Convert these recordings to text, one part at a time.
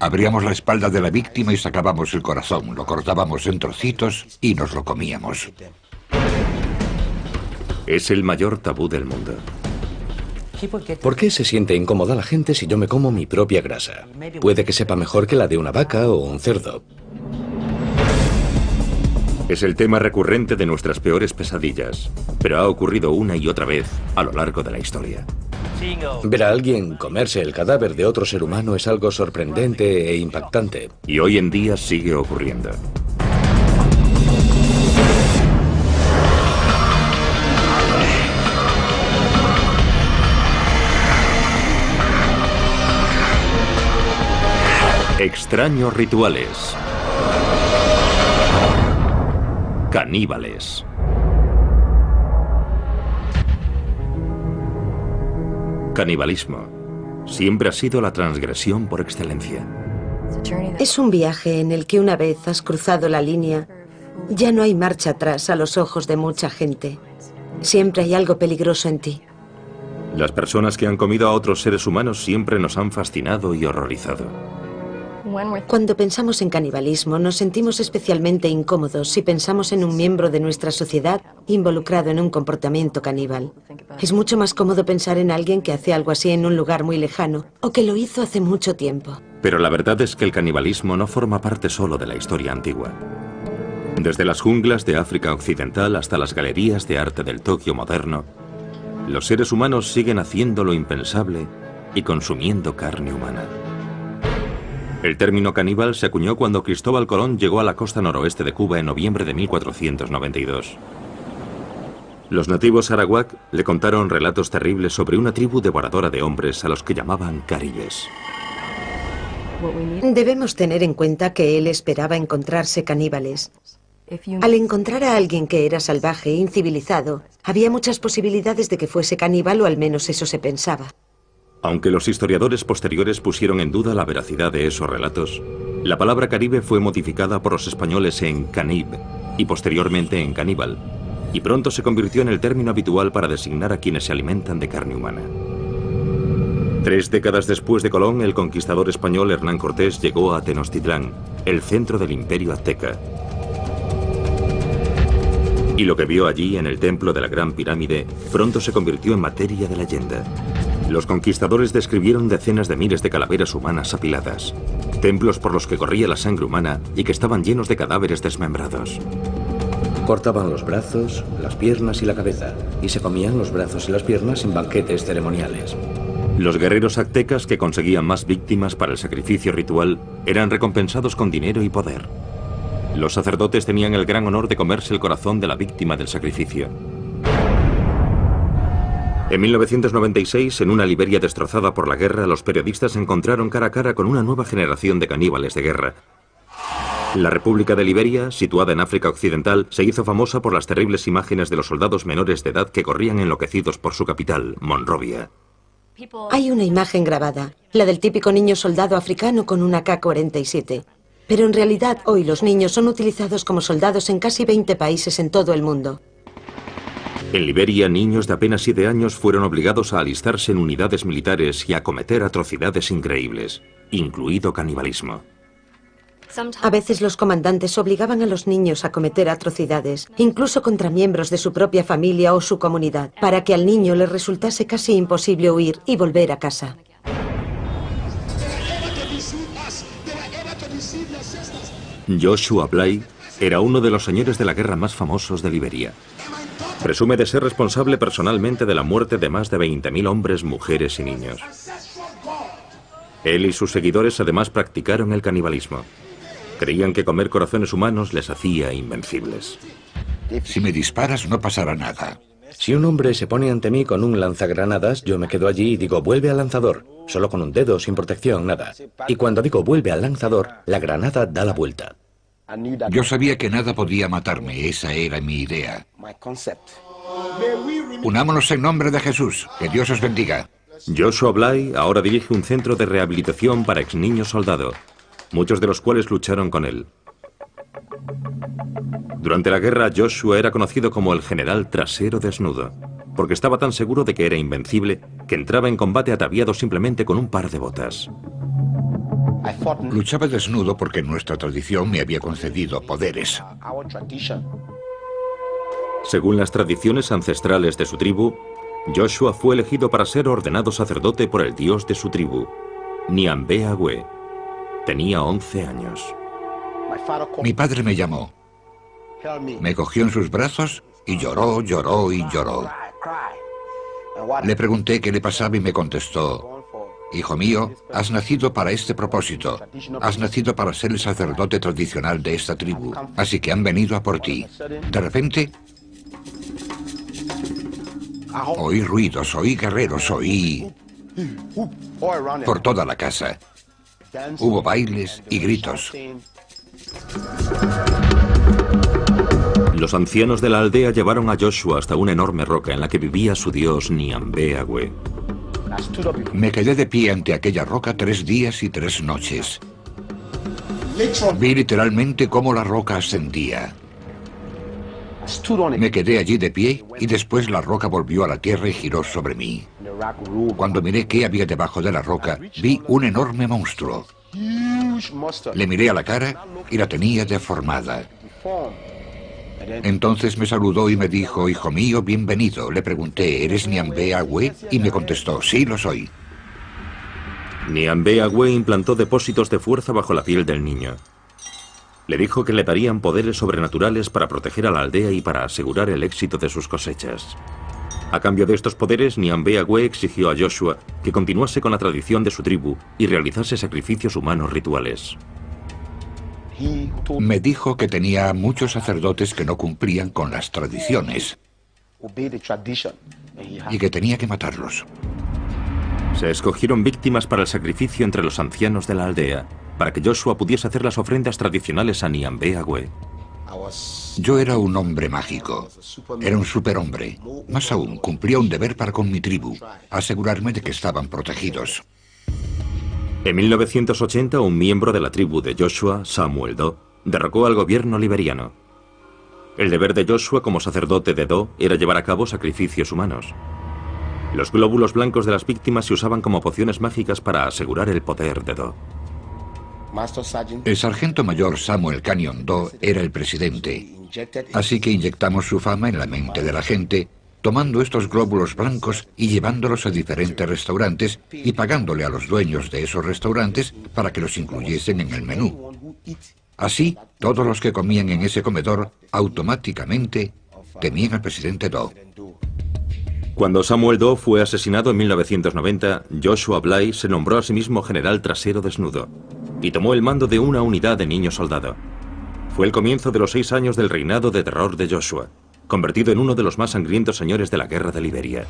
Abríamos la espalda de la víctima y sacábamos el corazón, lo cortábamos en trocitos y nos lo comíamos. Es el mayor tabú del mundo. ¿Por qué se siente incómoda la gente si yo me como mi propia grasa? Puede que sepa mejor que la de una vaca o un cerdo. Es el tema recurrente de nuestras peores pesadillas, pero ha ocurrido una y otra vez a lo largo de la historia. Ver a alguien comerse el cadáver de otro ser humano es algo sorprendente e impactante. Y hoy en día sigue ocurriendo. Extraños rituales. Caníbales. Canibalismo. Siempre ha sido la transgresión por excelencia. Es un viaje en el que una vez has cruzado la línea, ya no hay marcha atrás a los ojos de mucha gente. Siempre hay algo peligroso en ti. Las personas que han comido a otros seres humanos siempre nos han fascinado y horrorizado. Cuando pensamos en canibalismo, nos sentimos especialmente incómodos si pensamos en un miembro de nuestra sociedad involucrado en un comportamiento caníbal. Es mucho más cómodo pensar en alguien que hace algo así en un lugar muy lejano o que lo hizo hace mucho tiempo. Pero la verdad es que el canibalismo no forma parte solo de la historia antigua. Desde las junglas de África Occidental hasta las galerías de arte del Tokio moderno, los seres humanos siguen haciendo lo impensable y consumiendo carne humana. El término caníbal se acuñó cuando Cristóbal Colón llegó a la costa noroeste de Cuba en noviembre de 1492. Los nativos arawak le contaron relatos terribles sobre una tribu devoradora de hombres a los que llamaban caribes. Debemos tener en cuenta que él esperaba encontrarse caníbales. Al encontrar a alguien que era salvaje e incivilizado, había muchas posibilidades de que fuese caníbal, o al menos eso se pensaba. Aunque los historiadores posteriores pusieron en duda la veracidad de esos relatos, la palabra caribe fue modificada por los españoles en canib y posteriormente en caníbal, y pronto se convirtió en el término habitual para designar a quienes se alimentan de carne humana. 3 décadas después de Colón, el conquistador español Hernán Cortés llegó a Tenochtitlán, el centro del imperio azteca. Y lo que vio allí en el templo de la Gran Pirámide pronto se convirtió en materia de leyenda. Los conquistadores describieron decenas de miles de calaveras humanas apiladas, templos por los que corría la sangre humana y que estaban llenos de cadáveres desmembrados. Cortaban los brazos, las piernas y la cabeza, y se comían los brazos y las piernas en banquetes ceremoniales. Los guerreros aztecas que conseguían más víctimas para el sacrificio ritual eran recompensados con dinero y poder. Los sacerdotes tenían el gran honor de comerse el corazón de la víctima del sacrificio. En 1996, en una Liberia destrozada por la guerra, los periodistas se encontraron cara a cara con una nueva generación de caníbales de guerra. La República de Liberia, situada en África Occidental, se hizo famosa por las terribles imágenes de los soldados menores de edad que corrían enloquecidos por su capital, Monrovia. Hay una imagen grabada, la del típico niño soldado africano con una AK-47. Pero en realidad hoy los niños son utilizados como soldados en casi 20 países en todo el mundo. En Liberia, niños de apenas 7 años fueron obligados a alistarse en unidades militares y a cometer atrocidades increíbles, incluido canibalismo. A veces los comandantes obligaban a los niños a cometer atrocidades, incluso contra miembros de su propia familia o su comunidad, para que al niño le resultase casi imposible huir y volver a casa. Joshua Bly era uno de los señores de la guerra más famosos de Liberia. Presume de ser responsable personalmente de la muerte de más de 20.000 hombres, mujeres y niños. Él y sus seguidores además practicaron el canibalismo. Creían que comer corazones humanos les hacía invencibles. Si me disparas no pasará nada. Si un hombre se pone ante mí con un lanzagranadas, yo me quedo allí y digo, vuelve al lanzador. Solo con un dedo, sin protección, nada. Y cuando digo vuelve al lanzador, la granada da la vuelta. Yo sabía que nada podía matarme, esa era mi idea. Unámonos en nombre de Jesús, que Dios os bendiga. Joshua Bly ahora dirige un centro de rehabilitación para ex niños soldado, muchos de los cuales lucharon con él. Durante la guerra, Joshua era conocido como el general trasero desnudo, porque estaba tan seguro de que era invencible que entraba en combate ataviado simplemente con un par de botas. Luchaba desnudo porque nuestra tradición me había concedido poderes. Según las tradiciones ancestrales de su tribu, Joshua fue elegido para ser ordenado sacerdote por el dios de su tribu, Niambe Agüe. Tenía 11 años. Mi padre me llamó. Me cogió en sus brazos y lloró, lloró y lloró. Le pregunté qué le pasaba y me contestó: hijo mío, has nacido para este propósito. Has nacido para ser el sacerdote tradicional de esta tribu. Así que han venido a por ti. De repente, oí ruidos, oí guerreros, oí por toda la casa. Hubo bailes y gritos. Los ancianos de la aldea llevaron a Joshua hasta una enorme roca en la que vivía su dios Niambe Agüe. Me quedé de pie ante aquella roca 3 días y 3 noches. Vi literalmente cómo la roca ascendía. Me quedé allí de pie y después la roca volvió a la tierra y giró sobre mí. Cuando miré qué había debajo de la roca, vi un enorme monstruo. Le miré a la cara y la tenía deformada. Entonces me saludó y me dijo: hijo mío, bienvenido. Le pregunté: ¿eres Niambe Agüe? Y me contestó: sí, lo soy. Niambe Agüe implantó depósitos de fuerza bajo la piel del niño. Le dijo que le darían poderes sobrenaturales para proteger a la aldea y para asegurar el éxito de sus cosechas. A cambio de estos poderes, Niambe Agüe exigió a Joshua que continuase con la tradición de su tribu y realizase sacrificios humanos rituales. Me dijo que tenía muchos sacerdotes que no cumplían con las tradiciones y que tenía que matarlos. Se escogieron víctimas para el sacrificio entre los ancianos de la aldea, para que Joshua pudiese hacer las ofrendas tradicionales a Niambe Agüe. Yo era un hombre mágico. Era un superhombre. Más aún, cumplía un deber para con mi tribu: asegurarme de que estaban protegidos. En 1980, un miembro de la tribu de Joshua, Samuel Doe, derrocó al gobierno liberiano. El deber de Joshua como sacerdote de Doe era llevar a cabo sacrificios humanos. Los glóbulos blancos de las víctimas se usaban como pociones mágicas para asegurar el poder de Doe. El sargento mayor Samuel Canyon Doe era el presidente, así que inyectamos su fama en la mente de la gente, tomando estos glóbulos blancos y llevándolos a diferentes restaurantes y pagándole a los dueños de esos restaurantes para que los incluyesen en el menú. Así, todos los que comían en ese comedor automáticamente temían al presidente Doe. Cuando Samuel Doe fue asesinado en 1990, Joshua Bly se nombró a sí mismo general trasero desnudo y tomó el mando de una unidad de niño soldado. Fue el comienzo de los 6 años del reinado de terror de Joshua, convertido en uno de los más sangrientos señores de la guerra de Liberia.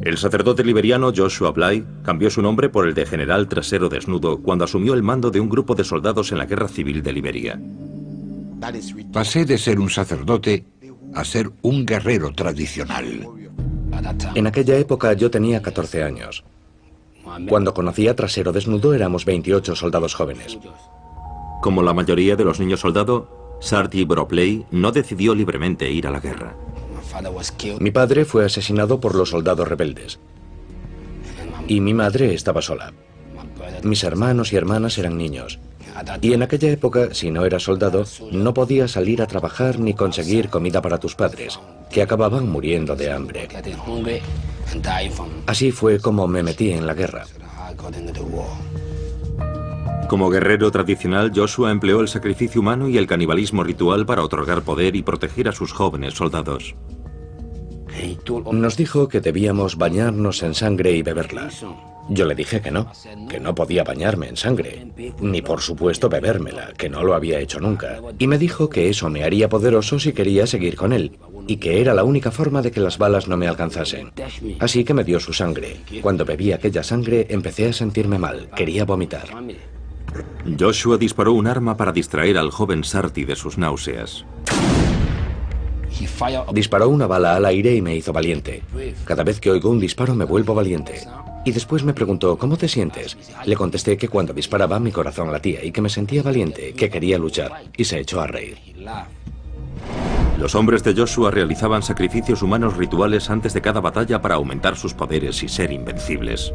El sacerdote liberiano Joshua Bly cambió su nombre por el de general trasero desnudo cuando asumió el mando de un grupo de soldados en la guerra civil de Liberia. Pasé de ser un sacerdote a ser un guerrero tradicional. En aquella época yo tenía 14 años. Cuando conocí a Trasero Desnudo éramos 28 soldados jóvenes. Como la mayoría de los niños soldado, Sarti Bropley no decidió libremente ir a la guerra. Mi padre fue asesinado por los soldados rebeldes. Y mi madre estaba sola. Mis hermanos y hermanas eran niños. Y en aquella época, si no eras soldado, no podías salir a trabajar ni conseguir comida para tus padres, que acababan muriendo de hambre. Así fue como me metí en la guerra. Como guerrero tradicional, Joshua empleó el sacrificio humano y el canibalismo ritual para otorgar poder y proteger a sus jóvenes soldados. Nos dijo que debíamos bañarnos en sangre y beberla. Yo le dije que no podía bañarme en sangre, ni por supuesto bebérmela, que no lo había hecho nunca. Y me dijo que eso me haría poderoso si quería seguir con él, y que era la única forma de que las balas no me alcanzasen. Así que me dio su sangre. Cuando bebí aquella sangre empecé a sentirme mal, quería vomitar. Joshua disparó un arma para distraer al joven Sarti de sus náuseas. Disparó una bala al aire y me hizo valiente. Cada vez que oigo un disparo me vuelvo valiente. Y después me preguntó: ¿cómo te sientes? Le contesté que cuando disparaba mi corazón latía y que me sentía valiente, que quería luchar, y se echó a reír. Los hombres de Joshua realizaban sacrificios humanos rituales antes de cada batalla para aumentar sus poderes y ser invencibles.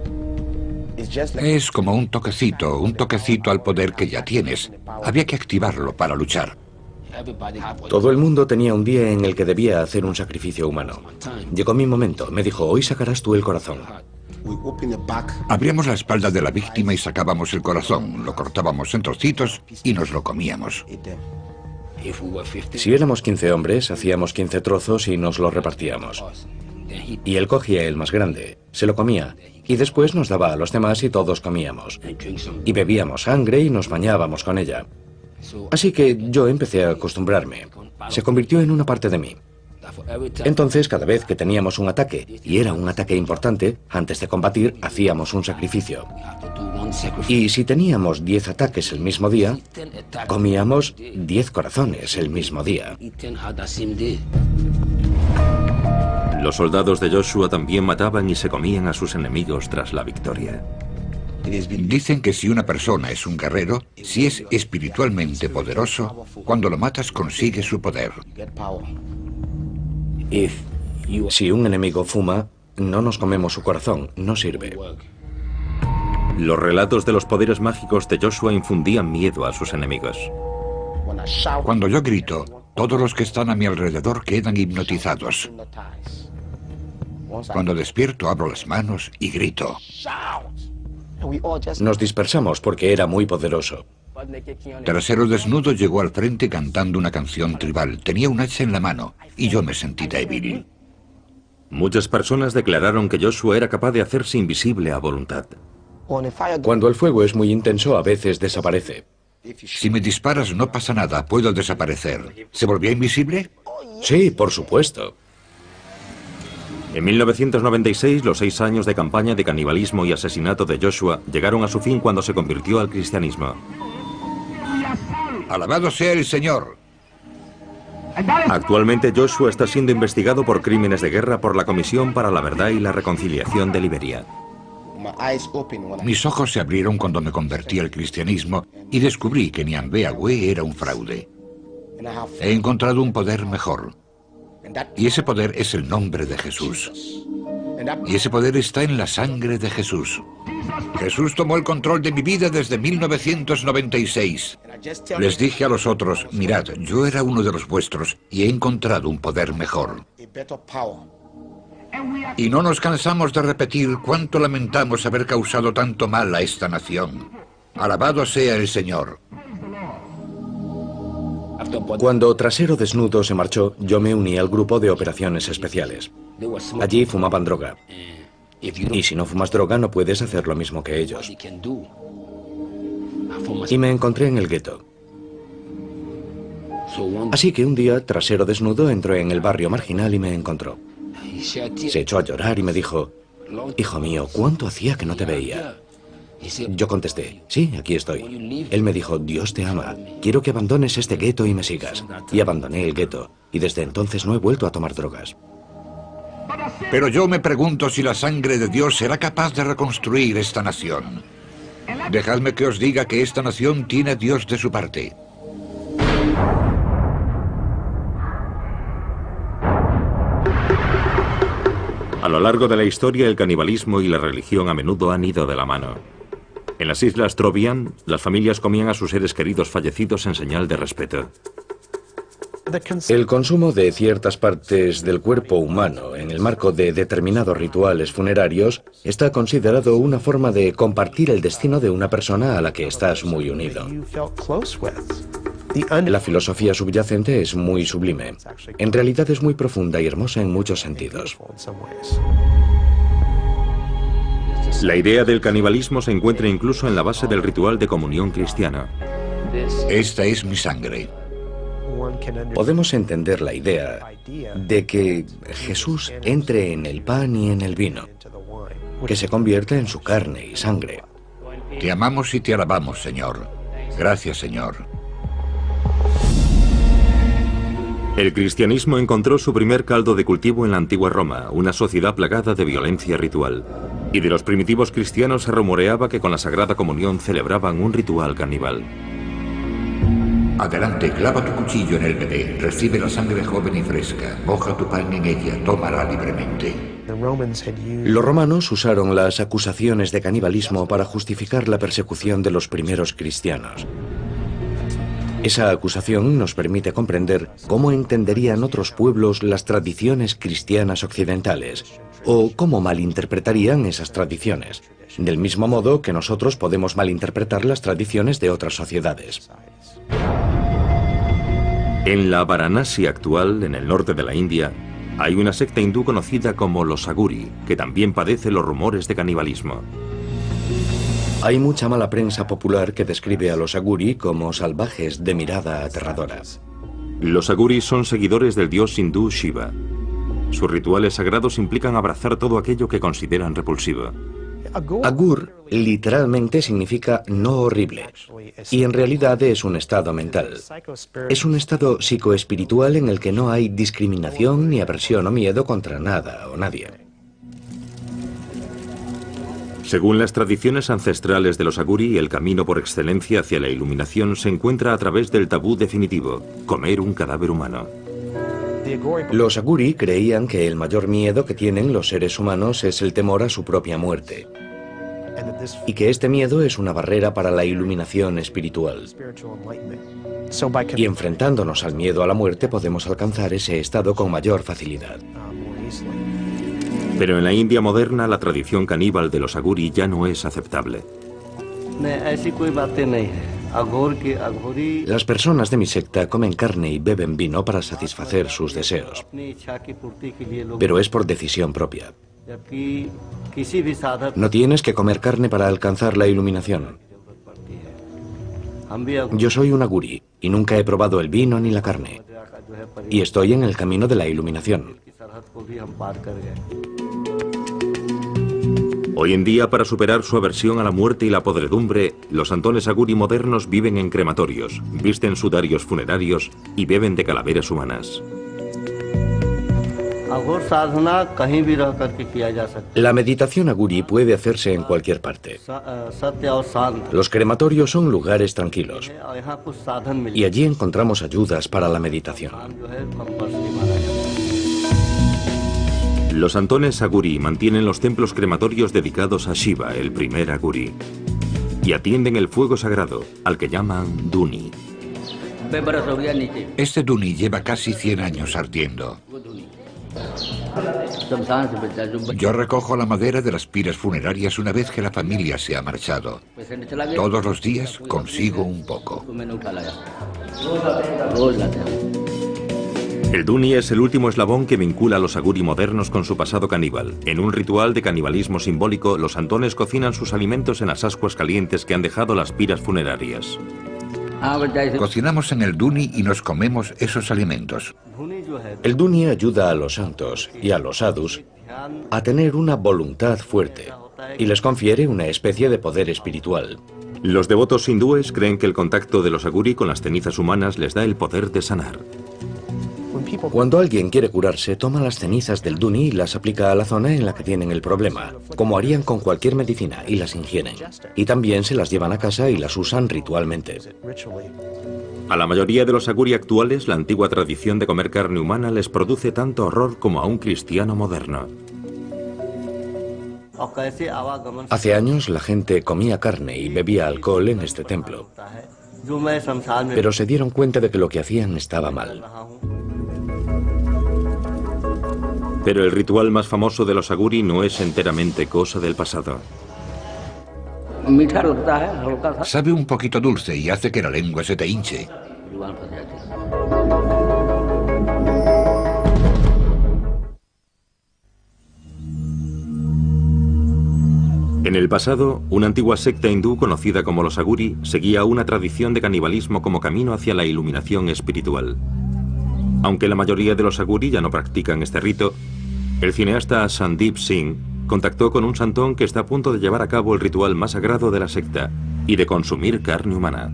Es como un toquecito al poder que ya tienes. Había que activarlo para luchar. Todo el mundo tenía un día en el que debía hacer un sacrificio humano. Llegó mi momento. Me dijo, hoy sacarás tú el corazón. Abríamos la espalda de la víctima y sacábamos el corazón. Lo cortábamos en trocitos y nos lo comíamos. Si éramos 15 hombres, hacíamos 15 trozos y nos los repartíamos. Y él cogía el más grande, se lo comía, y después nos daba a los demás y todos comíamos. Y bebíamos sangre y nos bañábamos con ella. Así que yo empecé a acostumbrarme. Se convirtió en una parte de mí. Entonces, cada vez que teníamos un ataque, y era un ataque importante, antes de combatir, hacíamos un sacrificio. Y si teníamos 10 ataques el mismo día, comíamos 10 corazones el mismo día. Los soldados de Joshua también mataban y se comían a sus enemigos tras la victoria. Dicen que si una persona es un guerrero, si es espiritualmente poderoso, cuando lo matas consigue su poder. Si un enemigo fuma, no nos comemos su corazón, no sirve. Los relatos de los poderes mágicos de Joshua infundían miedo a sus enemigos. Cuando yo grito, todos los que están a mi alrededor quedan hipnotizados. Cuando despierto, abro las manos y grito. Nos dispersamos porque era muy poderoso. Trasero Desnudo llegó al frente cantando una canción tribal. Tenía un hacha en la mano y yo me sentí débil. Muchas personas declararon que Joshua era capaz de hacerse invisible a voluntad. Cuando el fuego es muy intenso, a veces desaparece. Si me disparas no pasa nada, puedo desaparecer. ¿Se volvió invisible? Sí, por supuesto. En 1996, los 6 años de campaña de canibalismo y asesinato de Joshua llegaron a su fin cuando se convirtió al cristianismo. ¡Alabado sea el Señor! Actualmente Joshua está siendo investigado por crímenes de guerra por la Comisión para la Verdad y la Reconciliación de Liberia. Mis ojos se abrieron cuando me convertí al cristianismo y descubrí que Nyambea-Gwe era un fraude. He encontrado un poder mejor. Y ese poder es el nombre de Jesús. Y ese poder está en la sangre de Jesús. Jesús tomó el control de mi vida desde 1996. Les dije a los otros, mirad, yo era uno de los vuestros y he encontrado un poder mejor. Y no nos cansamos de repetir cuánto lamentamos haber causado tanto mal a esta nación. Alabado sea el Señor. Cuando Trasero Desnudo se marchó, yo me uní al grupo de operaciones especiales. Allí fumaban droga. Y si no fumas droga, no puedes hacer lo mismo que ellos. Y me encontré en el gueto. Así que un día, Trasero Desnudo entró en el barrio marginal y me encontró. Se echó a llorar y me dijo, hijo mío, ¿cuánto hacía que no te veía? Yo contesté, sí, aquí estoy. Él me dijo, Dios te ama, quiero que abandones este gueto y me sigas. Y abandoné el gueto, y desde entonces no he vuelto a tomar drogas. Pero yo me pregunto si la sangre de Dios será capaz de reconstruir esta nación. Dejadme que os diga que esta nación tiene a Dios de su parte. A lo largo de la historia, el canibalismo y la religión a menudo han ido de la mano. En las islas Trobriand, las familias comían a sus seres queridos fallecidos en señal de respeto. El consumo de ciertas partes del cuerpo humano en el marco de determinados rituales funerarios está considerado una forma de compartir el destino de una persona a la que estás muy unido. La filosofía subyacente es muy sublime. En realidad es muy profunda y hermosa en muchos sentidos. La idea del canibalismo se encuentra incluso en la base del ritual de comunión cristiano. Esta es mi sangre. Podemos entender la idea de que Jesús entre en el pan y en el vino, que se convierta en su carne y sangre. Te amamos y te alabamos, Señor. Gracias, Señor. El cristianismo encontró su primer caldo de cultivo en la antigua Roma, una sociedad plagada de violencia ritual. Y de los primitivos cristianos se rumoreaba que con la Sagrada Comunión celebraban un ritual caníbal. Adelante, clava tu cuchillo en el bebé, recibe la sangre joven y fresca, moja tu pan en ella, tómala libremente. Los romanos usaron las acusaciones de canibalismo para justificar la persecución de los primeros cristianos. Esa acusación nos permite comprender cómo entenderían otros pueblos las tradiciones cristianas occidentales, o cómo malinterpretarían esas tradiciones, del mismo modo que nosotros podemos malinterpretar las tradiciones de otras sociedades. En la Varanasi actual, en el norte de la India, hay una secta hindú conocida como los Aguri, que también padece los rumores de canibalismo. Hay mucha mala prensa popular que describe a los Aguri como salvajes de mirada aterradora. Los Aguri son seguidores del dios hindú Shiva. Sus rituales sagrados implican abrazar todo aquello que consideran repulsivo. Agur literalmente significa no horrible, y en realidad es un estado mental. Es un estado psicoespiritual en el que no hay discriminación ni aversión o miedo contra nada o nadie. Según las tradiciones ancestrales de los Aguri, el camino por excelencia hacia la iluminación se encuentra a través del tabú definitivo, comer un cadáver humano. Los Aguri creían que el mayor miedo que tienen los seres humanos es el temor a su propia muerte, y que este miedo es una barrera para la iluminación espiritual. Y enfrentándonos al miedo a la muerte podemos alcanzar ese estado con mayor facilidad. Pero en la India moderna la tradición caníbal de los Aguri ya no es aceptable. Las personas de mi secta comen carne y beben vino para satisfacer sus deseos, pero es por decisión propia. No tienes que comer carne para alcanzar la iluminación. Yo soy un Aguri y nunca he probado el vino ni la carne, y estoy en el camino de la iluminación. Hoy en día, para superar su aversión a la muerte y la podredumbre, los santones Aguri modernos viven en crematorios, visten sudarios funerarios y beben de calaveras humanas. La meditación Aguri puede hacerse en cualquier parte. Los crematorios son lugares tranquilos, y allí encontramos ayudas para la meditación. Los santones Aguri mantienen los templos crematorios dedicados a Shiva, el primer Aguri, y atienden el fuego sagrado, al que llaman Duni. Este Duni lleva casi 100 años ardiendo. Yo recojo la madera de las piras funerarias una vez que la familia se ha marchado. Todos los días consigo un poco. El Duni es el último eslabón que vincula a los Aguri modernos con su pasado caníbal. En un ritual de canibalismo simbólico, los santones cocinan sus alimentos en las ascuas calientes que han dejado las piras funerarias. Cocinamos en el Duni y nos comemos esos alimentos. El Duni ayuda a los santos y a los sadhus a tener una voluntad fuerte y les confiere una especie de poder espiritual. Los devotos hindúes creen que el contacto de los Aguri con las cenizas humanas les da el poder de sanar. Cuando alguien quiere curarse, toma las cenizas del Duni y las aplica a la zona en la que tienen el problema, como harían con cualquier medicina, y las ingieren. Y también se las llevan a casa y las usan ritualmente. A la mayoría de los Aguri actuales, la antigua tradición de comer carne humana les produce tanto horror como a un cristiano moderno. Hace años la gente comía carne y bebía alcohol en este templo, pero se dieron cuenta de que lo que hacían estaba mal. Pero el ritual más famoso de los Aguri no es enteramente cosa del pasado. Sabe un poquito dulce y hace que la lengua se te hinche. En el pasado, una antigua secta hindú conocida como los Aguri seguía una tradición de canibalismo como camino hacia la iluminación espiritual. Aunque la mayoría de los Aguri ya no practican este rito, el cineasta Sandeep Singh contactó con un santón que está a punto de llevar a cabo el ritual más sagrado de la secta y de consumir carne humana.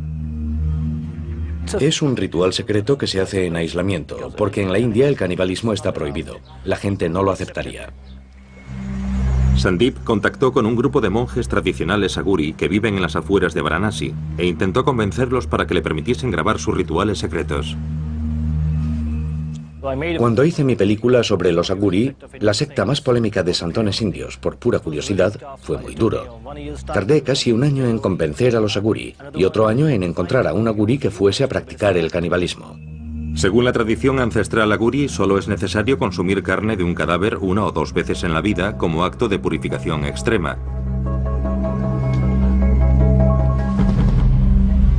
Es un ritual secreto que se hace en aislamiento, porque en la India el canibalismo está prohibido. La gente no lo aceptaría. Sandip contactó con un grupo de monjes tradicionales aguri que viven en las afueras de Varanasi e intentó convencerlos para que le permitiesen grabar sus rituales secretos. Cuando hice mi película sobre los aguri, la secta más polémica de santones indios, por pura curiosidad, fue muy duro. Tardé casi un año en convencer a los aguri y otro año en encontrar a un aguri que fuese a practicar el canibalismo. Según la tradición ancestral aguri, solo es necesario consumir carne de un cadáver 1 o 2 veces en la vida como acto de purificación extrema.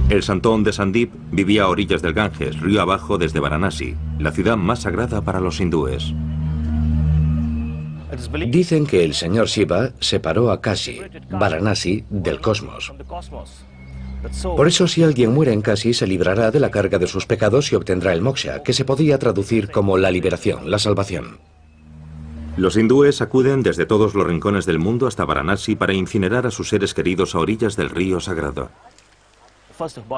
El santón de Sandip vivía a orillas del Ganges, río abajo desde Varanasi, la ciudad más sagrada para los hindúes. Dicen que el señor Shiva separó a Kashi, Varanasi, del cosmos. Por eso, si alguien muere en Kashi, se librará de la carga de sus pecados y obtendrá el moksha, que se podría traducir como la liberación, la salvación. Los hindúes acuden desde todos los rincones del mundo hasta Varanasi para incinerar a sus seres queridos a orillas del río sagrado.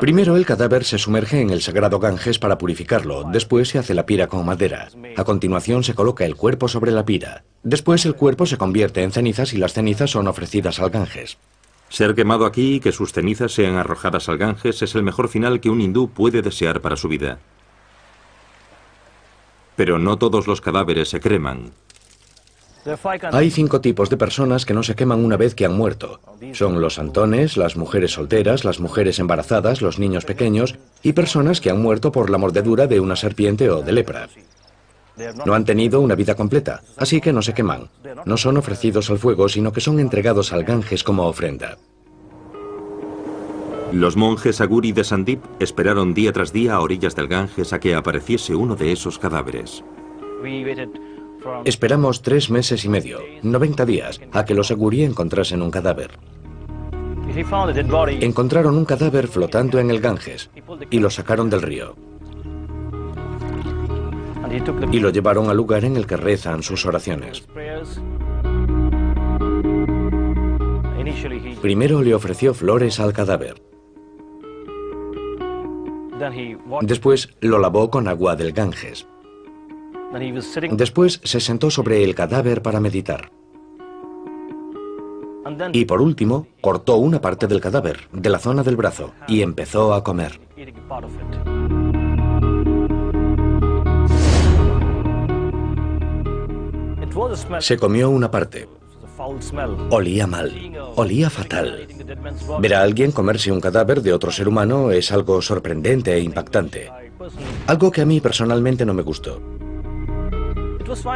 Primero el cadáver se sumerge en el sagrado Ganges para purificarlo, después se hace la pira con madera. A continuación se coloca el cuerpo sobre la pira. Después el cuerpo se convierte en cenizas y las cenizas son ofrecidas al Ganges. Ser quemado aquí y que sus cenizas sean arrojadas al Ganges es el mejor final que un hindú puede desear para su vida. Pero no todos los cadáveres se creman. Hay 5 tipos de personas que no se queman una vez que han muerto. Son los santones, las mujeres solteras, las mujeres embarazadas, los niños pequeños y personas que han muerto por la mordedura de una serpiente o de lepra. No han tenido una vida completa, así que no se queman. No son ofrecidos al fuego, sino que son entregados al Ganges como ofrenda. Los monjes aguri de Sandip esperaron día tras día a orillas del Ganges a que apareciese uno de esos cadáveres. Esperamos 3 meses y medio, 90 días, a que los aguri encontrasen un cadáver. Encontraron un cadáver flotando en el Ganges y lo sacaron del río. Y lo llevaron al lugar en el que rezan sus oraciones. Primero le ofreció flores al cadáver. Después lo lavó con agua del Ganges. Después se sentó sobre el cadáver para meditar. Y por último, cortó una parte del cadáver, de la zona del brazo, y empezó a comer. Se comió una parte. Olía mal, olía fatal. Ver a alguien comerse un cadáver de otro ser humano es algo sorprendente e impactante. Algo que a mí personalmente no me gustó.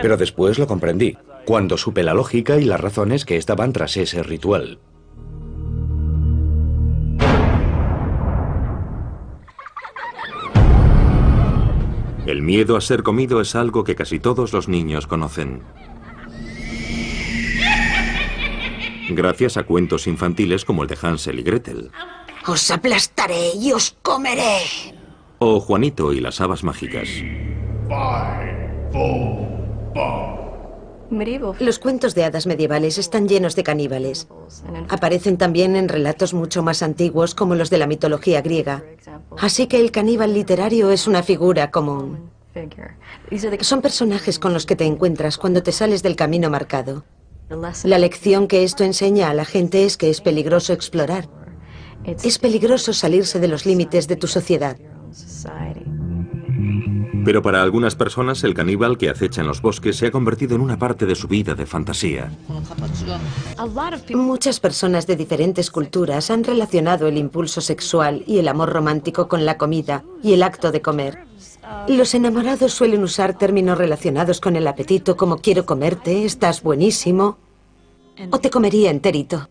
Pero después lo comprendí, cuando supe la lógica y las razones que estaban tras ese ritual. El miedo a ser comido es algo que casi todos los niños conocen. Gracias a cuentos infantiles como el de Hansel y Gretel. Os aplastaré y os comeré. O Juanito y las habas mágicas. Los cuentos de hadas medievales están llenos de caníbales. Aparecen también en relatos mucho más antiguos como los de la mitología griega. Así que el caníbal literario es una figura común. Son personajes con los que te encuentras cuando te sales del camino marcado. La lección que esto enseña a la gente es que es peligroso explorar. Es peligroso salirse de los límites de tu sociedad. Pero para algunas personas el caníbal que acecha en los bosques se ha convertido en una parte de su vida de fantasía. Muchas personas de diferentes culturas han relacionado el impulso sexual y el amor romántico con la comida y el acto de comer. Los enamorados suelen usar términos relacionados con el apetito como quiero comerte, estás buenísimo o te comería enterito.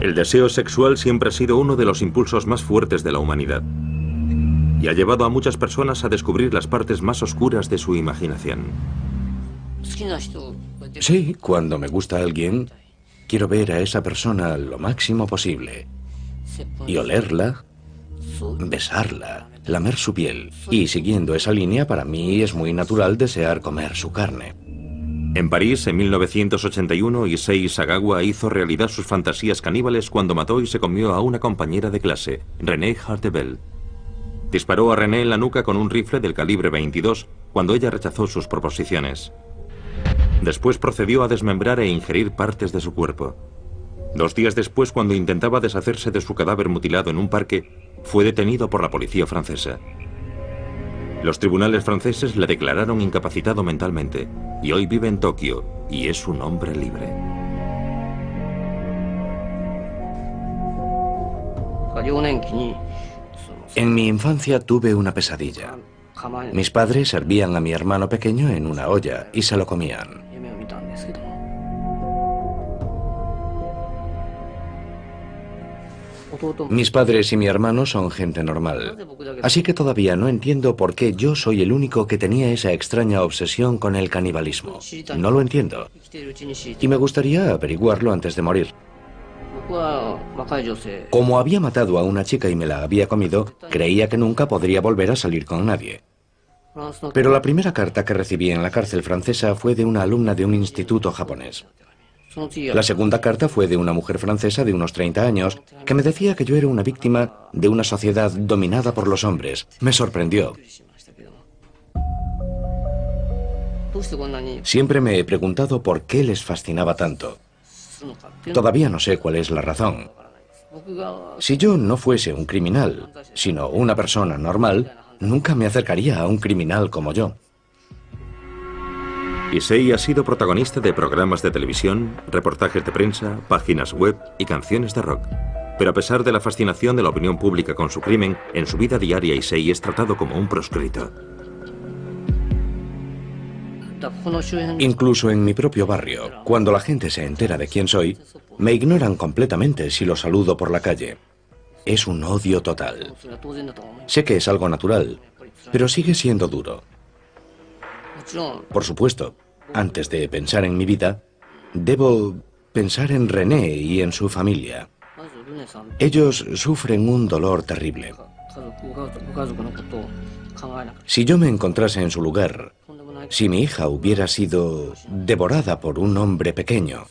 El deseo sexual siempre ha sido uno de los impulsos más fuertes de la humanidad y ha llevado a muchas personas a descubrir las partes más oscuras de su imaginación. Sí, cuando me gusta alguien, quiero ver a esa persona lo máximo posible y olerla, besarla, lamer su piel. Y siguiendo esa línea, para mí es muy natural desear comer su carne. En París, en 1981, Issei Sagawa hizo realidad sus fantasías caníbales cuando mató y se comió a una compañera de clase, Renée Hartebel. Disparó a René en la nuca con un rifle del calibre 22 cuando ella rechazó sus proposiciones. Después procedió a desmembrar e ingerir partes de su cuerpo. 2 días después, cuando intentaba deshacerse de su cadáver mutilado en un parque, fue detenido por la policía francesa. Los tribunales franceses le declararon incapacitado mentalmente y hoy vive en Tokio y es un hombre libre. En mi infancia tuve una pesadilla. Mis padres servían a mi hermano pequeño en una olla y se lo comían. Mis padres y mi hermano son gente normal, así que todavía no entiendo por qué yo soy el único que tenía esa extraña obsesión con el canibalismo. No lo entiendo. Y me gustaría averiguarlo antes de morir. Como había matado a una chica y me la había comido, creía que nunca podría volver a salir con nadie. Pero la primera carta que recibí en la cárcel francesa fue de una alumna de un instituto japonés. La segunda carta fue de una mujer francesa de unos 30 años que me decía que yo era una víctima de una sociedad dominada por los hombres. Me sorprendió. Siempre me he preguntado por qué les fascinaba tanto. Todavía no sé cuál es la razón. Si yo no fuese un criminal, sino una persona normal, nunca me acercaría a un criminal como yo. Issei ha sido protagonista de programas de televisión, reportajes de prensa, páginas web y canciones de rock. Pero a pesar de la fascinación de la opinión pública con su crimen, en su vida diaria Issei es tratado como un proscrito. Incluso en mi propio barrio, cuando la gente se entera de quién soy, me ignoran completamente si los saludo por la calle. Es un odio total. Sé que es algo natural, pero sigue siendo duro. Por supuesto, antes de pensar en mi vida, debo pensar en René y en su familia. Ellos sufren un dolor terrible. Si yo me encontrase en su lugar, si mi hija hubiera sido devorada por un hombre pequeño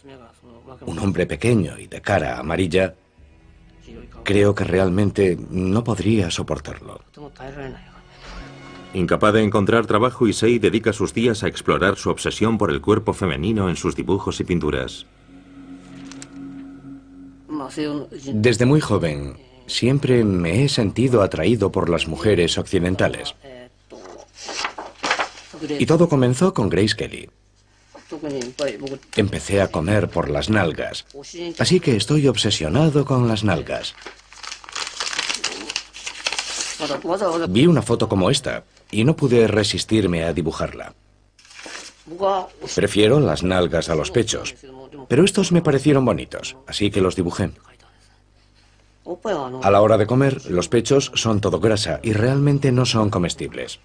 y de cara amarilla, creo que realmente no podría soportarlo. Incapaz de encontrar trabajo, Issei dedica sus días a explorar su obsesión por el cuerpo femenino en sus dibujos y pinturas. Desde muy joven, siempre me he sentido atraído por las mujeres occidentales. Y todo comenzó con Grace Kelly. Empecé a comer por las nalgas, así que estoy obsesionado con las nalgas. Vi una foto como esta y no pude resistirme a dibujarla. Prefiero las nalgas a los pechos, pero estos me parecieron bonitos, así que los dibujé. A la hora de comer, los pechos son todo grasa y realmente no son comestibles.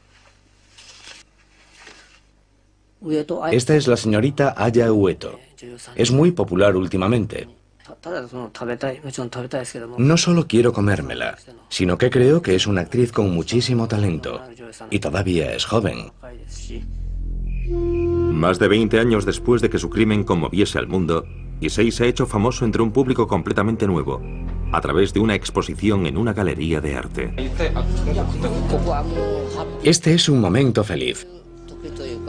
Esta es la señorita Aya Ueto. Es muy popular últimamente. No solo quiero comérmela, sino que creo que es una actriz con muchísimo talento. Y todavía es joven. Más de 20 años después de que su crimen conmoviese al mundo, Issei se ha hecho famoso entre un público completamente nuevo, a través de una exposición en una galería de arte. Este es un momento feliz.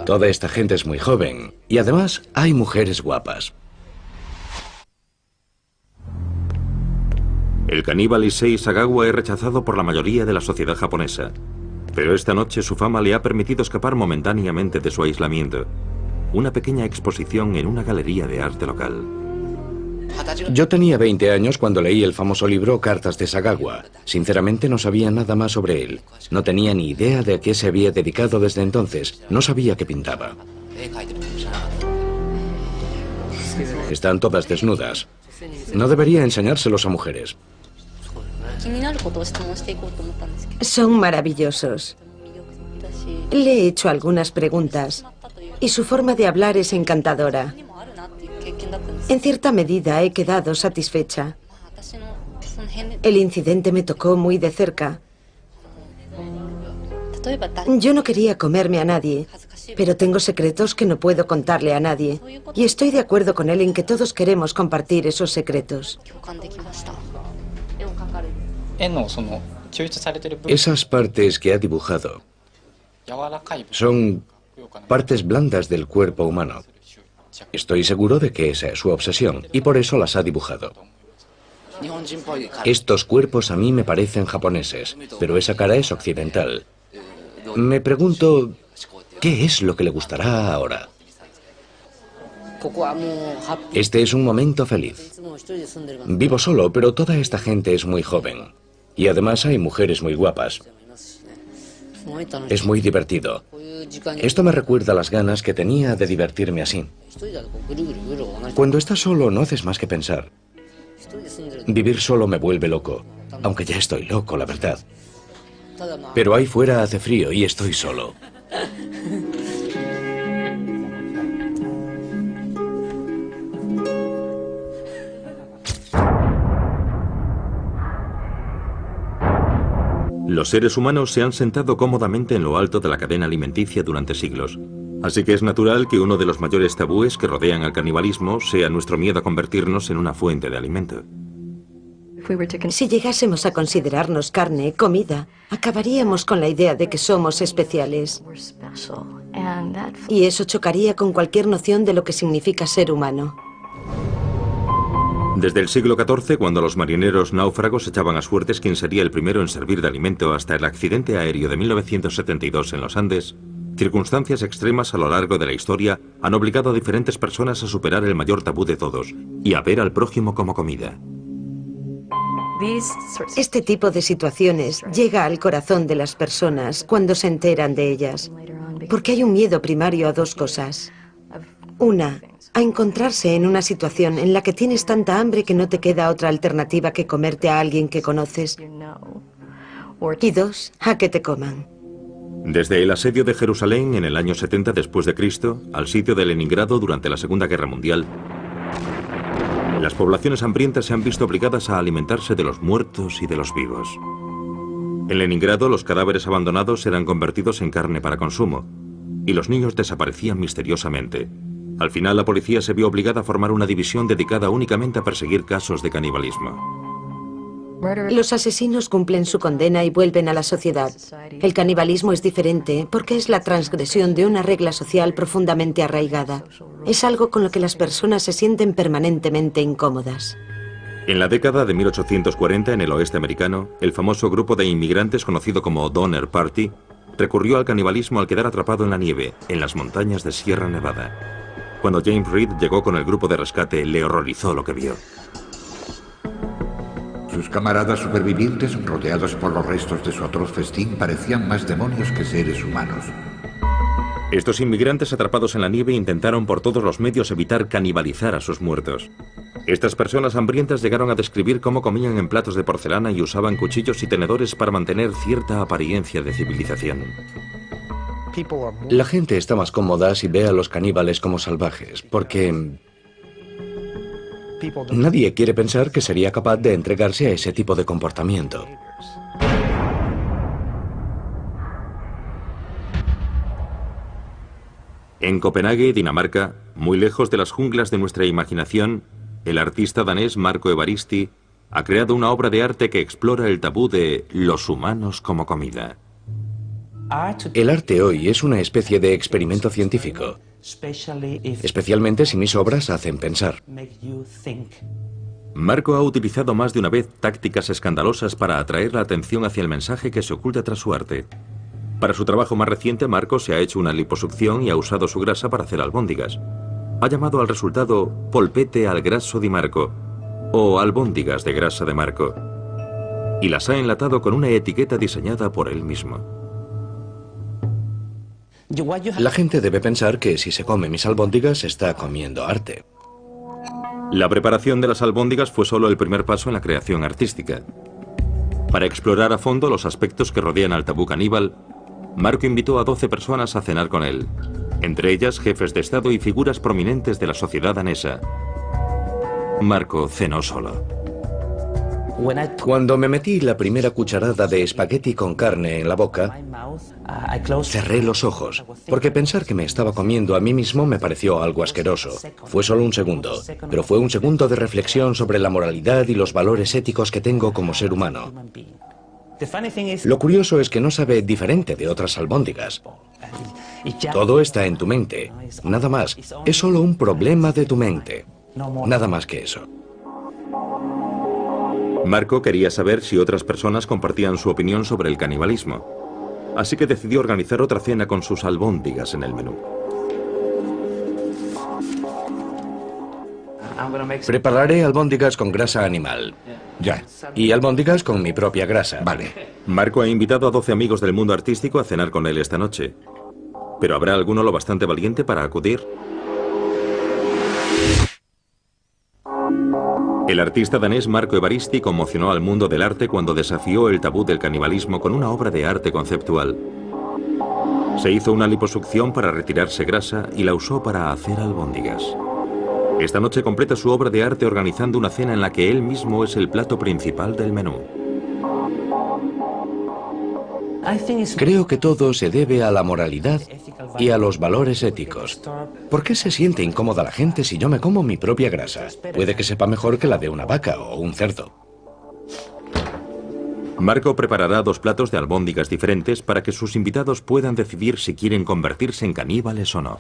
Toda esta gente es muy joven y además hay mujeres guapas. El caníbal Issei Sagawa es rechazado por la mayoría de la sociedad japonesa, pero esta noche su fama le ha permitido escapar momentáneamente de su aislamiento. Una pequeña exposición en una galería de arte local. Yo tenía 20 años cuando leí el famoso libro Cartas de Sagawa. Sinceramente no sabía nada más sobre él. No tenía ni idea de a qué se había dedicado desde entonces. No sabía que pintaba. Están todas desnudas. No debería enseñárselos a mujeres. Son maravillosos. Le he hecho algunas preguntas y su forma de hablar es encantadora. En cierta medida he quedado satisfecha. El incidente me tocó muy de cerca. Yo no quería comerme a nadie, pero tengo secretos que no puedo contarle a nadie. Y estoy de acuerdo con él en que todos queremos compartir esos secretos. Esas partes que ha dibujado son partes blandas del cuerpo humano. Estoy seguro de que esa es su obsesión y por eso las ha dibujado. Estos cuerpos a mí me parecen japoneses, pero esa cara es occidental. Me pregunto, ¿qué es lo que le gustará ahora? Este es un momento feliz. Vivo solo, pero toda esta gente es muy joven. Y además hay mujeres muy guapas. Es muy divertido. Esto me recuerda las ganas que tenía de divertirme así. Cuando estás solo no haces más que pensar. Vivir solo me vuelve loco, aunque ya estoy loco, la verdad. Pero ahí fuera hace frío y estoy solo. Los seres humanos se han sentado cómodamente en lo alto de la cadena alimenticia durante siglos. Así que es natural que uno de los mayores tabúes que rodean al canibalismo sea nuestro miedo a convertirnos en una fuente de alimento. Si llegásemos a considerarnos carne, comida, acabaríamos con la idea de que somos especiales. Y eso chocaría con cualquier noción de lo que significa ser humano. Desde el siglo XIV, cuando los marineros náufragos echaban a suertes quién sería el primero en servir de alimento, hasta el accidente aéreo de 1972 en los Andes, circunstancias extremas a lo largo de la historia han obligado a diferentes personas a superar el mayor tabú de todos y a ver al prójimo como comida. Este tipo de situaciones llega al corazón de las personas cuando se enteran de ellas, porque hay un miedo primario a dos cosas. Una, a encontrarse en una situación en la que tienes tanta hambre que no te queda otra alternativa que comerte a alguien que conoces. Y dos, a que te coman. Desde el asedio de Jerusalén en el año 70 después de Cristo al sitio de Leningrado durante la Segunda Guerra Mundial, las poblaciones hambrientas se han visto obligadas a alimentarse de los muertos y de los vivos. En Leningrado, los cadáveres abandonados eran convertidos en carne para consumo y los niños desaparecían misteriosamente. Al final, la policía se vio obligada a formar una división dedicada únicamente a perseguir casos de canibalismo. Los asesinos cumplen su condena y vuelven a la sociedad. El canibalismo es diferente porque es la transgresión de una regla social profundamente arraigada. Es algo con lo que las personas se sienten permanentemente incómodas. En la década de 1840, en el oeste americano, el famoso grupo de inmigrantes conocido como Donner Party recurrió al canibalismo al quedar atrapado en la nieve, en las montañas de Sierra Nevada. Cuando James Reed llegó con el grupo de rescate, le horrorizó lo que vio. Sus camaradas supervivientes, rodeados por los restos de su atroz festín, parecían más demonios que seres humanos. Estos inmigrantes atrapados en la nieve intentaron por todos los medios evitar canibalizar a sus muertos. Estas personas hambrientas llegaron a describir cómo comían en platos de porcelana y usaban cuchillos y tenedores para mantener cierta apariencia de civilización. La gente está más cómoda si ve a los caníbales como salvajes, porque nadie quiere pensar que sería capaz de entregarse a ese tipo de comportamiento. En Copenhague, Dinamarca, muy lejos de las junglas de nuestra imaginación, el artista danés Marco Evaristi ha creado una obra de arte que explora el tabú de los humanos como comida. El arte hoy es una especie de experimento científico, especialmente si mis obras hacen pensar. Marco ha utilizado más de una vez tácticas escandalosas para atraer la atención hacia el mensaje que se oculta tras su arte. Para su trabajo más reciente, Marco se ha hecho una liposucción y ha usado su grasa para hacer albóndigas. Ha llamado al resultado polpette al grasso di Marco, o albóndigas de grasa de Marco, y las ha enlatado con una etiqueta diseñada por él mismo. La gente debe pensar que si se come mis albóndigas está comiendo arte. La preparación de las albóndigas fue solo el primer paso en la creación artística. Para explorar a fondo los aspectos que rodean al tabú caníbal, Marco invitó a 12 personas a cenar con él, entre ellas jefes de Estado y figuras prominentes de la sociedad danesa. Marco cenó solo. Cuando me metí la primera cucharada de espagueti con carne en la boca, cerré los ojos, porque pensar que me estaba comiendo a mí mismo me pareció algo asqueroso. Fue solo un segundo, pero fue un segundo de reflexión sobre la moralidad y los valores éticos que tengo como ser humano. Lo curioso es que no sabe diferente de otras albóndigas. Todo está en tu mente. Nada más. Es solo un problema de tu mente. Nada más que eso. Marco quería saber si otras personas compartían su opinión sobre el canibalismo. Así que decidió organizar otra cena con sus albóndigas en el menú. Prepararé albóndigas con grasa animal. Ya. Y albóndigas con mi propia grasa. Vale. Marco ha invitado a 12 amigos del mundo artístico a cenar con él esta noche. ¿Pero habrá alguno lo bastante valiente para acudir? El artista danés Marco Evaristi conmocionó al mundo del arte cuando desafió el tabú del canibalismo con una obra de arte conceptual. Se hizo una liposucción para retirarse grasa y la usó para hacer albóndigas. Esta noche completa su obra de arte organizando una cena en la que él mismo es el plato principal del menú. Creo que todo se debe a la moralidad y a los valores éticos. ¿Por qué se siente incómoda la gente si yo me como mi propia grasa? Puede que sepa mejor que la de una vaca o un cerdo. Marco preparará 2 platos de albóndigas diferentes para que sus invitados puedan decidir si quieren convertirse en caníbales o no.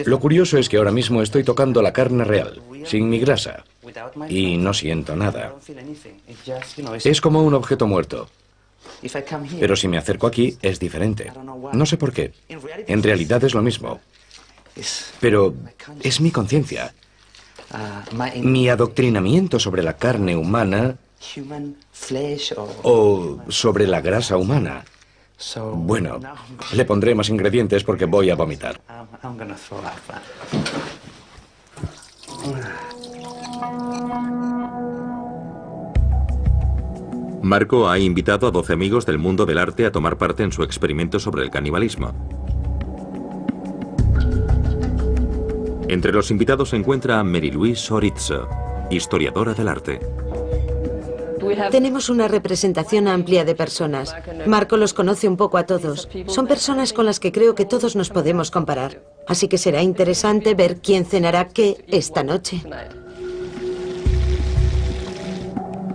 Lo curioso es que ahora mismo estoy tocando la carne real, sin mi grasa, y no siento nada. Es como un objeto muerto. Pero si me acerco aquí, es diferente. No sé por qué. En realidad es lo mismo. Pero es mi conciencia. Mi adoctrinamiento sobre la carne humana o sobre la grasa humana. Bueno, le pondré más ingredientes porque voy a vomitar. Marco ha invitado a 12 amigos del mundo del arte a tomar parte en su experimento sobre el canibalismo. Entre los invitados se encuentra Mary-Louise Sorizzo, historiadora del arte. Tenemos una representación amplia de personas. Marco los conoce un poco a todos. Son personas con las que creo que todos nos podemos comparar. Así que será interesante ver quién cenará qué esta noche.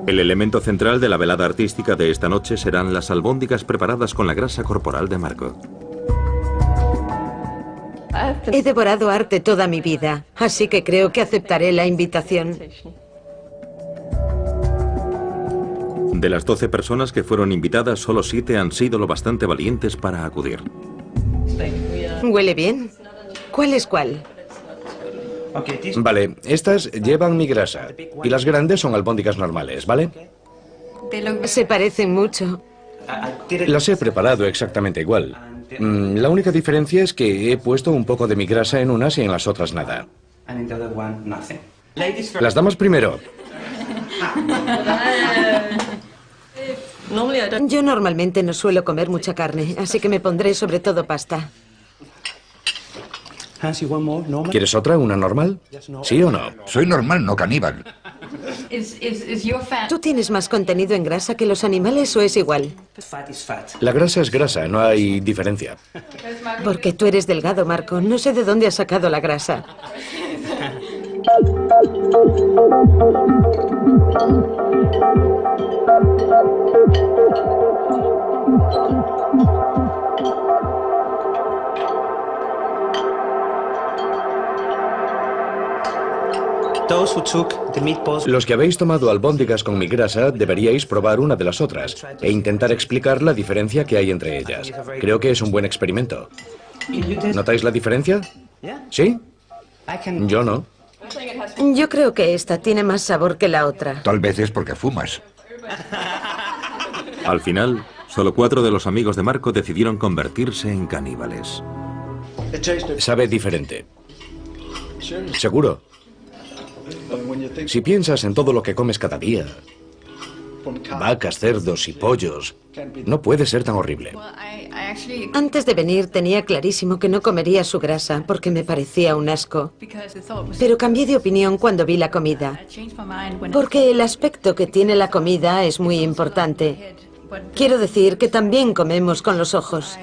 El elemento central de la velada artística de esta noche serán las albóndigas preparadas con la grasa corporal de Marco. He devorado arte toda mi vida, así que creo que aceptaré la invitación. De las 12 personas que fueron invitadas, solo 7 han sido lo bastante valientes para acudir. ¿Huele bien? ¿Cuál es cuál? Vale, estas llevan mi grasa y las grandes son albóndigas normales, ¿vale? Se parecen mucho. Las he preparado exactamente igual. La única diferencia es que he puesto un poco de mi grasa en unas y en las otras nada. Las damas primero. Yo normalmente no suelo comer mucha carne, así que me pondré sobre todo pasta. ¿Quieres otra, una normal? ¿Sí o no? Soy normal, no caníbal. ¿Tú tienes más contenido en grasa que los animales o es igual? La grasa es grasa, no hay diferencia. Porque tú eres delgado, Marco. No sé de dónde has sacado la grasa. Los que habéis tomado albóndigas con mi grasa deberíais probar una de las otras e intentar explicar la diferencia que hay entre ellas. Creo que es un buen experimento. ¿Notáis la diferencia? ¿Sí? Yo no. Yo creo que esta tiene más sabor que la otra. Tal vez es porque fumas. Al final, solo 4 de los amigos de Marco decidieron convertirse en caníbales. Sabe diferente. Seguro. Si piensas en todo lo que comes cada día, vacas, cerdos y pollos, no puede ser tan horrible. Antes de venir tenía clarísimo que no comería su grasa porque me parecía un asco. Pero cambié de opinión cuando vi la comida. Porque el aspecto que tiene la comida es muy importante. Quiero decir que también comemos con los ojos.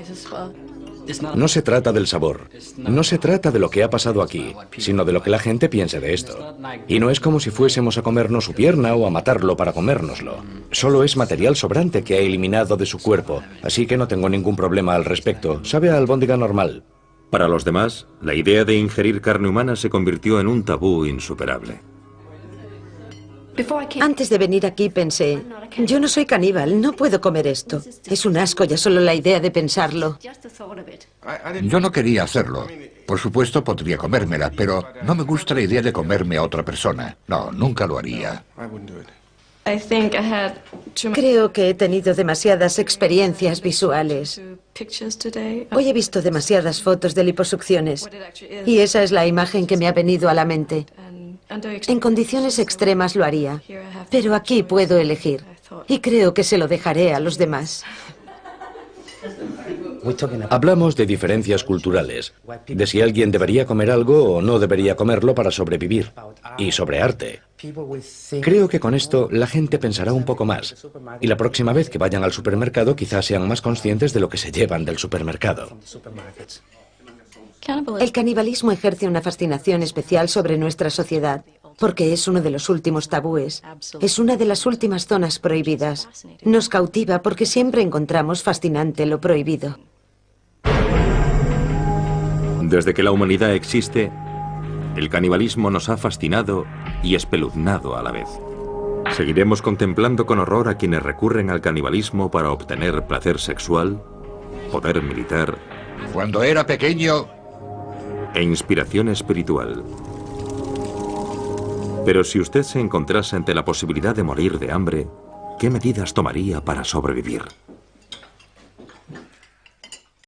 No se trata del sabor, no se trata de lo que ha pasado aquí, sino de lo que la gente piense de esto. Y no es como si fuésemos a comernos su pierna o a matarlo para comérnoslo. Solo es material sobrante que ha eliminado de su cuerpo, así que no tengo ningún problema al respecto. Sabe a albóndiga normal. Para los demás, la idea de ingerir carne humana se convirtió en un tabú insuperable. Antes de venir aquí pensé, yo no soy caníbal, no puedo comer esto. Es un asco ya solo la idea de pensarlo. Yo no quería hacerlo. Por supuesto podría comérmela, pero no me gusta la idea de comerme a otra persona. No, nunca lo haría. Creo que he tenido demasiadas experiencias visuales. Hoy he visto demasiadas fotos de liposucciones y esa es la imagen que me ha venido a la mente. En condiciones extremas lo haría, pero aquí puedo elegir y creo que se lo dejaré a los demás. Hablamos de diferencias culturales, de si alguien debería comer algo o no debería comerlo para sobrevivir, y sobre arte. Creo que con esto la gente pensará un poco más, y la próxima vez que vayan al supermercado quizás sean más conscientes de lo que se llevan del supermercado. El canibalismo ejerce una fascinación especial sobre nuestra sociedad, porque es uno de los últimos tabúes. Es una de las últimas zonas prohibidas. Nos cautiva porque siempre encontramos fascinante lo prohibido. Desde que la humanidad existe, el canibalismo nos ha fascinado y espeluznado a la vez. ¿Seguiremos contemplando con horror a quienes recurren al canibalismo para obtener placer sexual, poder militar? Cuando era pequeño... e inspiración espiritual. Pero si usted se encontrase ante la posibilidad de morir de hambre, ¿qué medidas tomaría para sobrevivir?